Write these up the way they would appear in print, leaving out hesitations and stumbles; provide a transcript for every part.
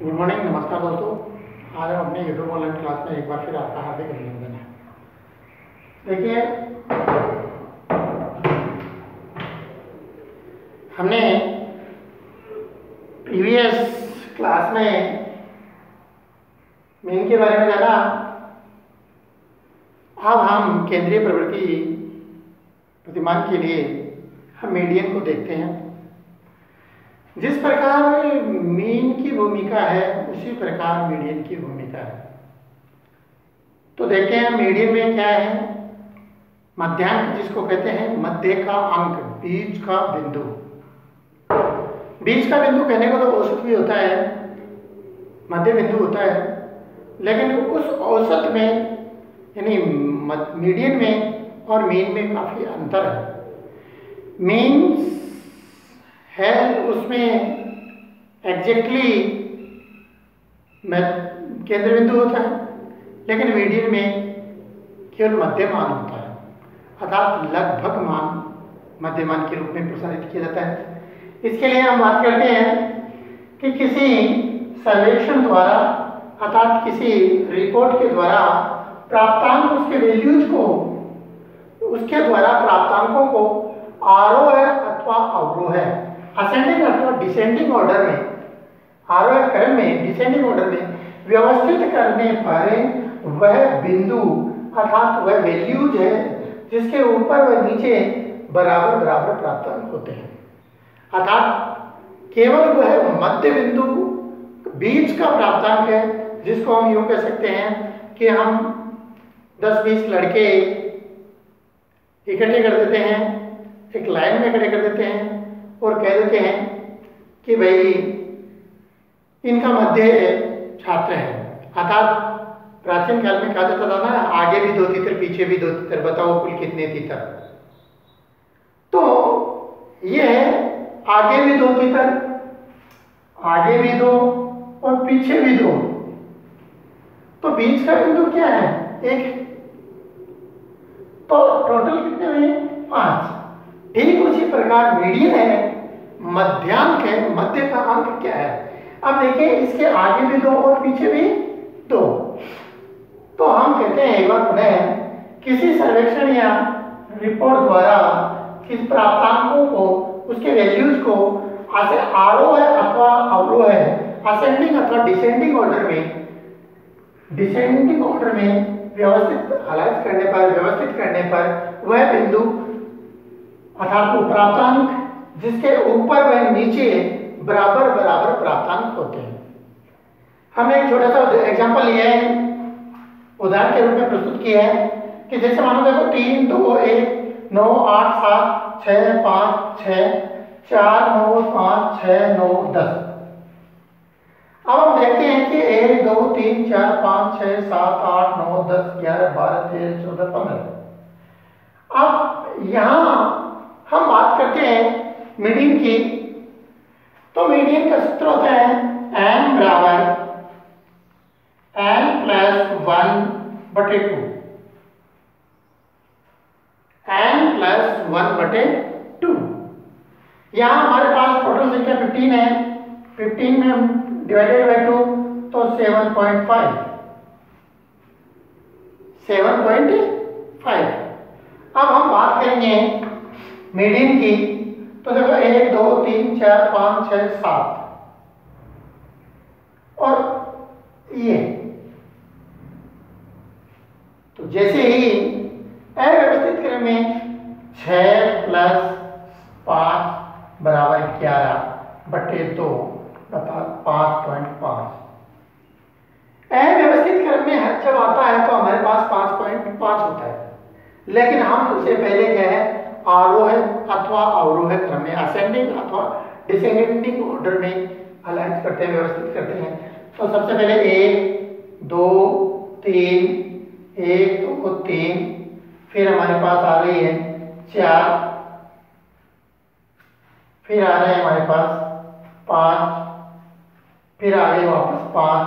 Good morning, नमस्कार दोस्तों। आज हम अपने यूट्यूब ऑनलाइन क्लास में एक बार फिर आपका हार्दिक अभिनंदन है। देखिए, हमने प्रीवियस क्लास में मीन के बारे में जाना। अब हम केंद्रीय प्रवृत्ति प्रतिमान के लिए हम मीडियन को देखते हैं। जिस प्रकार मीन की भूमिका है उसी प्रकार मीडियन की भूमिका है। तो देखते हैं मीडियन में क्या है। मध्यांक जिसको कहते हैं, मध्य का अंक, बीच का बिंदु। बीच का बिंदु कहने को तो औसत भी होता है, मध्य बिंदु होता है, लेकिन उस औसत में यानी मीडियन में और मीन में काफी अंतर है। मीन है उसमें एग्जैक्टली केंद्र बिंदु होता है, लेकिन मीडियन में केवल मध्य मान होता है, अर्थात लगभग मान मध्य मान के रूप में प्रसारित किया जाता है। इसके लिए हम बात करते हैं कि किसी सर्वेक्षण द्वारा अर्थात किसी रिपोर्ट के द्वारा प्राप्तांक, उसके वैल्यूज को, उसके द्वारा प्राप्तांकों को आरोह अथवा अवरोह, असेंडिंग अथवा डिसेंडिंग ऑर्डर में, आरोह क्रम में, डिसेंडिंग ऑर्डर में व्यवस्थित करने पर वह बिंदु अर्थात वह वैल्यूज है जिसके ऊपर व नीचे बराबर बराबर प्राप्तांक होते हैं। अर्थात केवल वह मध्य बिंदु बीच का प्राप्तांक है, जिसको हम यूं कह सकते हैं कि हम 10-20 लड़के इकट्ठे कर देते हैं, एक लाइन में खड़े कर देते हैं और कह देते हैं कि भाई इनका मध्य छात्र है। अर्थात प्राचीन काल में कहा जाता था ना, आगे भी 2 तीतर पीछे भी 2 तीतर, बताओ कुल कितने तीतर। तो ये है आगे भी 2 तीतर, आगे भी 2 और पीछे भी 2, तो बीच का बिंदु क्या है? 1। तो टोटल कितने हुए? 5। ठीक उसी प्रकार मीडियन है, मध्यांक है, मध्य का अंक क्या है? अब देखिए, इसके आगे भी 2 और पीछे भी 2। तो हम कहते हैं एक बार पुनः, किसी सर्वेक्षण या रिपोर्ट द्वारा किस प्राप्तांकों को, उसके वैल्यूज को आरोह अथवा अवरोह, असेंडिंग अथवा डिसेंडिंग ऑर्डर में व्यवस्थित करने पर वह बिंदु अर्थात प्राप्तांक जिसके ऊपर व नीचे बराबर बराबर प्राप्तांक होते हैं। हमने एक छोटा सा एग्जांपल लिया है, उदाहरण के रूप में प्रस्तुत किया है कि जैसे मानो देखो 3, 2, 1, 9, 8, 7, 6, 5, 6, 4, 9, 5, 6, 9, 10। अब हम देखते हैं कि 1, 2, 3, 4, 5, 6, 7, 8, 9, 10, 11, 12, 13, 14, 15। अब यहां हम बात करते हैं मीडियन की। तो मीडियन का सूत्र होता है n बराबर n + 1/2, n + 1/2। यहां हमारे पास टोटल संख्या 15 है, 15 में डिवाइडेड बाय 2 तो 7.5। अब हम बात करेंगे मीडियन की। तो देखो 1, 2, 3, 4, 5, 6, 7 और ये, तो जैसे ही अव्यवस्थित क्रम में 6 + 5 बराबर 11/2 अर्थात 5.5। अव्यवस्थित क्रम में जब आता है तो हमारे पास 5.5 होता है, लेकिन हम उससे पहले क्या है, आरोह अथवा अवरोह क्रम में, असेंडिंग अथवा डिसेंडिंग ऑर्डर में अलाइन करते हैं, व्यवस्थित करते हैं। तो सबसे पहले 1, 2, 3, 1, 2, 3, फिर हमारे पास आ गई है 4, फिर आ रहे हैं हमारे पास 5, फिर आ गए वापस 5,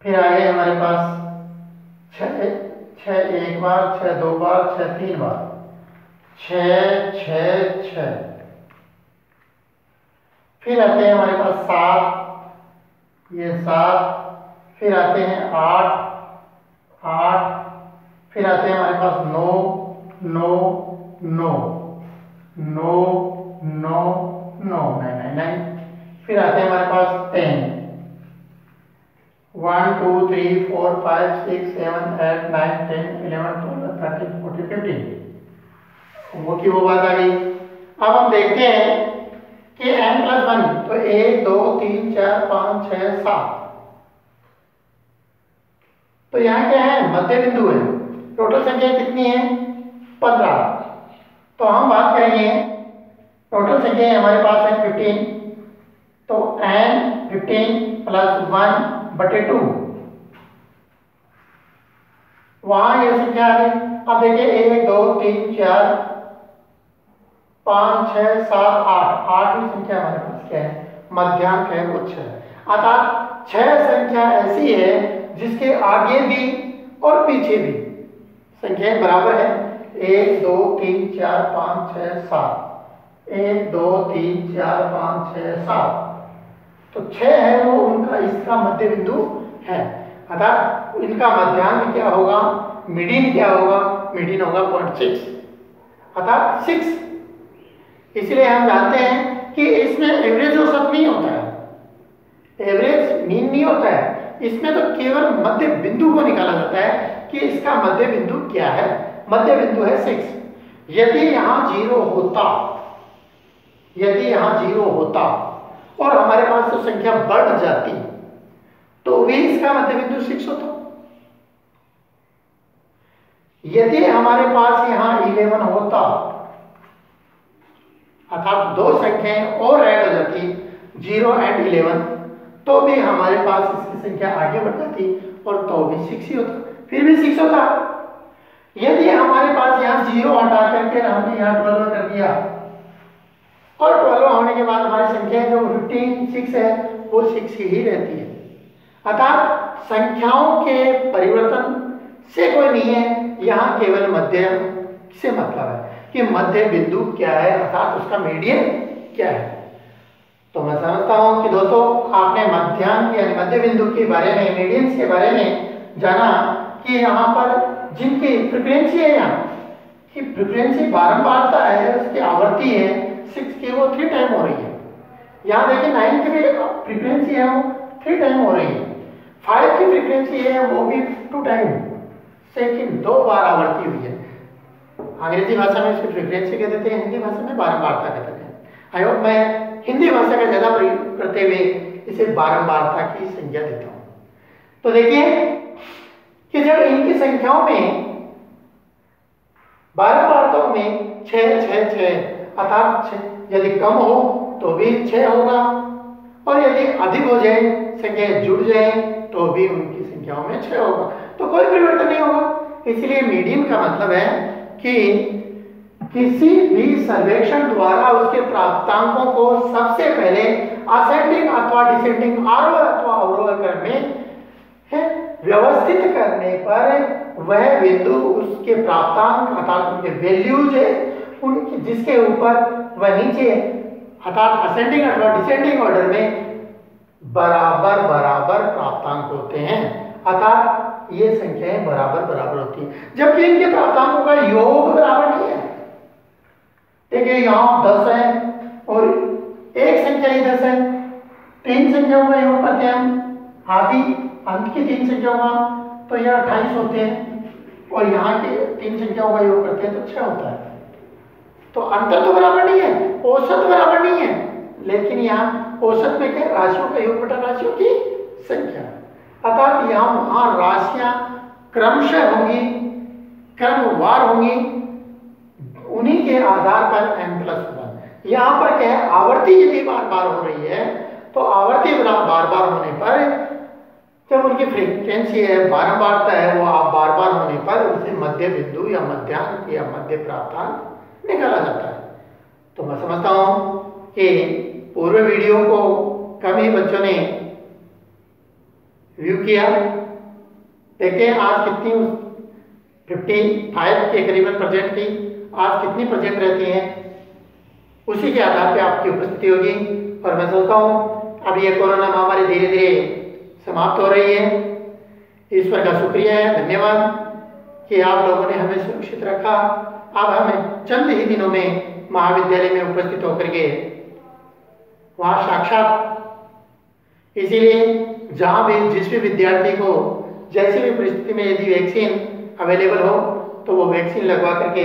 फिर आ गए हमारे पास 6 एक बार, 6 2 बार, 6 3 बार, 6 6 6। फिर आते हैं हमारे पास 7, ये 7, फिर आते हैं 8, 8, फिर आते हैं हमारे पास 9, 9, 9, 9, 9, 9, 9, 9, फिर आते हैं हमारे पास 10, 1 2 3 4 5 6 7 8 9 10 11 12 13 14 15, वो की वो बात आ गई। अब हम देखते हैं कि n+1, तो 1 2 3 4 5 6 7, तो यहाँ क्या है, मध्य बिंदु है। टोटल संख्या कितनी है, 15। तो हम बात करेंगे टोटल संख्या हमारे पास है 15, तो n 15 + 1/2, वहां यह संख्या आ गई। अब देखिए 1 2 3 4 5 6 7 8, 8वीं संख्या हमारे पास क्या है, मध्यांक है, वो 6। अर्थात 6 संख्या ऐसी है जिसके आगे भी और पीछे भी संख्याएं बराबर है। 1 2 3 4 5 6 7, 1 2 3 4 5 6 7, तो 6 है वो उनका, इसका मध्य बिंदु है। अर्थात इनका मध्यांक क्या होगा, मीडियन क्या होगा, मीडियन होगा 0.6, अर्थात 6। इसलिए हम जानते हैं कि इसमें एवरेज औसत नहीं होता है, एवरेज मीन नहीं होता है, इसमें तो केवल मध्य बिंदु को निकाला जाता है कि इसका मध्य बिंदु क्या है। मध्य बिंदु है 6। यदि यहाँ 0 होता, यदि यहाँ 0 होता और हमारे पास तो संख्या बढ़ जाती, तो भी इसका मध्य बिंदु 6 होता। यदि हमारे पास यहाँ 11 होता, अर्थात दो संख्याएं और ऐड हो जाती 0 और 11, तो भी हमारे पास इसकी संख्या आगे बढ़ जाती और तो भी 6 ही होता, फिर भी 6 होता। यदि हमारे पास यहाँ 0 हटा करके हमने यहाँ 12 कर दिया और 12 होने के बाद हमारी संख्या जो 15 6 है वो 6 ही रहती है। अर्थात संख्याओं के परिवर्तन से कोई नहीं है, यहाँ केवल मध्य से मतलब है कि मध्य बिंदु क्या है, अर्थात उसका मीडियन क्या है। तो मैं समझता हूं कि दोस्तों आपने मध्यांक यानी मध्य बिंदु के बारे में, मीडियंस के बारे में जाना कि यहाँ पर जिनकी फ्रीक्वेंसी है, यहाँ की फ्रीक्वेंसी बारंबारता है, उसकी आवृत्ति है 6 की, वो 3 टाइम हो रही है। यहाँ देखिए 9 की भी फ्रीक्वेंसी है वो 3 टाइम हो रही है। 5 की फ्रीक्वेंसी है वो भी 2 टाइम, सेकंड 2 बार आवृत्ति हुई है। अंग्रेजी भाषा में इसकी फ्रीक्वेंसी कह देते हैं, हिंदी भाषा में बारंबारता कहते हैं। आई होप मैं हिंदी भाषा का ज्यादा प्रयोग करते हुए इसे बारंबारता की संज्ञा देता हूं। तो देखिए कि जब इनकी संख्याओं में बारंबारताओं में 6 6 6, अर्थात यदि कम हो तो भी 6 होगा और यदि अधिक हो जाए, संख्याएं जुड़ जाए, तो भी उनकी संख्याओं में 6 होगा, तो कोई परिवर्तन नहीं होगा। इसलिए मीडियन का मतलब है कि किसी भी सर्वेक्षण द्वारा उसके प्राप्तांकों को सबसे पहले असेंडिंग अथवा डिसेंडिंग, आरोह अथवा अवरोह क्रम में व्यवस्थित करने पर वह बिंदु उसके प्राप्तांक अर्थात उनके वैल्यूज है उनकी, जिसके ऊपर वह नीचे अर्थात असेंडिंग अथवा डिसेंडिंग ऑर्डर में बराबर बराबर प्राप्तांक होते हैं। अर्थात ये संख्याएं बराबर बराबर होती हैं, जबकि इनके प्राप्तांकों का योग बराबर नहीं है। देखिए यहाँ 10 है और एक संख्या ही 10 है, 3 संख्याओं का योग करते हैं हम, आदि अंत की 3 संख्याओं का, तो यह 28 होते हैं और यहाँ के 3 संख्याओं का योग करते हैं तो 6 होता है। तो अंतर तो बराबर नहीं है, औसत बराबर नहीं है, लेकिन यहाँ औसत में क्या, राशियों का योग बटा राशियों की संख्या। अर्थात यहाँ वहां राशियां क्रमशः होंगी, क्रमवार होंगी, उन्हीं के आधार पर n+1। यहाँ पर क्या है, आवर्ती यदि बार बार हो रही है तो आवर्ती बार बार होने पर जब उनकी फ्रीक्वेंसी है, बारंबारता है, वो आप बार बार होने पर उसे मध्य बिंदु या मध्यांक या मध्य प्राप्तांक निकाला जाता है। तो मैं समझता हूं कि पूर्व वीडियो को कम ही बच्चों ने व्यू किया। देखते हैं आज कितनी 55 के करीबन परसेंट थी, आज कितनी परसेंट रहती हैं। उसी के आधार पे आपकी उपस्थिति होगी। और मैं सोचता हूँ अब ये कोरोना महामारी धीरे धीरे समाप्त हो रही है। ईश्वर का शुक्रिया है, धन्यवाद कि आप लोगों ने हमें सुरक्षित रखा। अब हमें चंद ही दिनों में महाविद्यालय में उपस्थित होकर के वहाँ साक्षात, इसीलिए जहाँ भी जिस भी विद्यार्थी को जैसी भी परिस्थिति में यदि वैक्सीन अवेलेबल हो तो वो वैक्सीन लगवा करके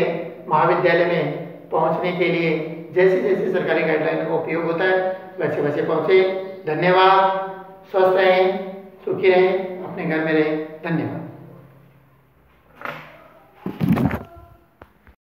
महाविद्यालय में पहुँचने के लिए जैसे जैसे सरकारी गाइडलाइन का उपयोग होता है वैसे वैसे पहुँचे। धन्यवाद। स्वस्थ रहें, सुखी रहें, अपने घर में रहें। धन्यवाद।